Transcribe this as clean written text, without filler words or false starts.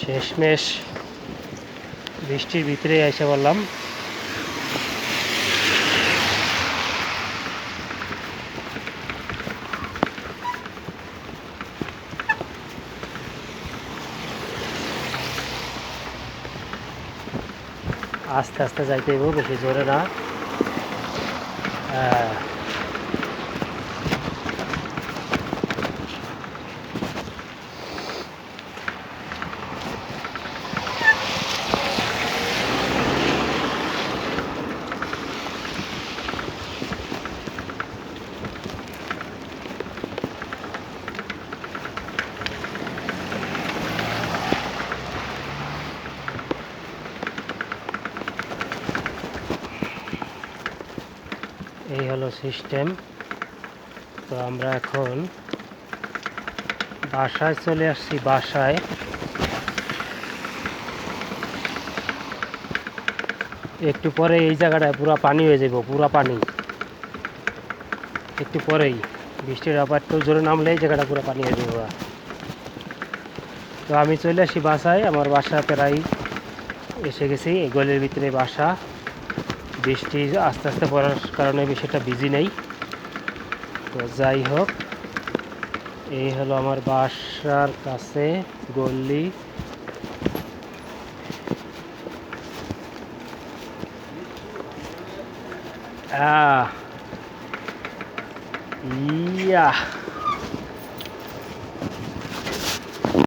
শেষমেশ বৃষ্টির ভিতরে এসে বললাম। আস্তে আস্তে যাইতে হইব, বেশি জোরে না। এই হলো সিস্টেম। তো আমরা এখন বাসায় চলে আসছি। বাসায় একটু পরে এই জায়গাটায় পুরো পানি হয়ে যাব, পুরো পানি। একটু পরেই বৃষ্টির আবার একটু জোরে নামলে এই জায়গাটা পুরো পানি হয়ে যাবে। তো আমি চলে আসি বাসায়। আমার বাসা প্রায় এসে গেছি। এই গলির ভিতরে বাসা। বৃষ্টি আস্তে আস্তে পড়ার কারণে বিষয়টা ভিজি নেই। তো যাই হোক, এই হলো আমার বাসার কাছে গলি। ইয়া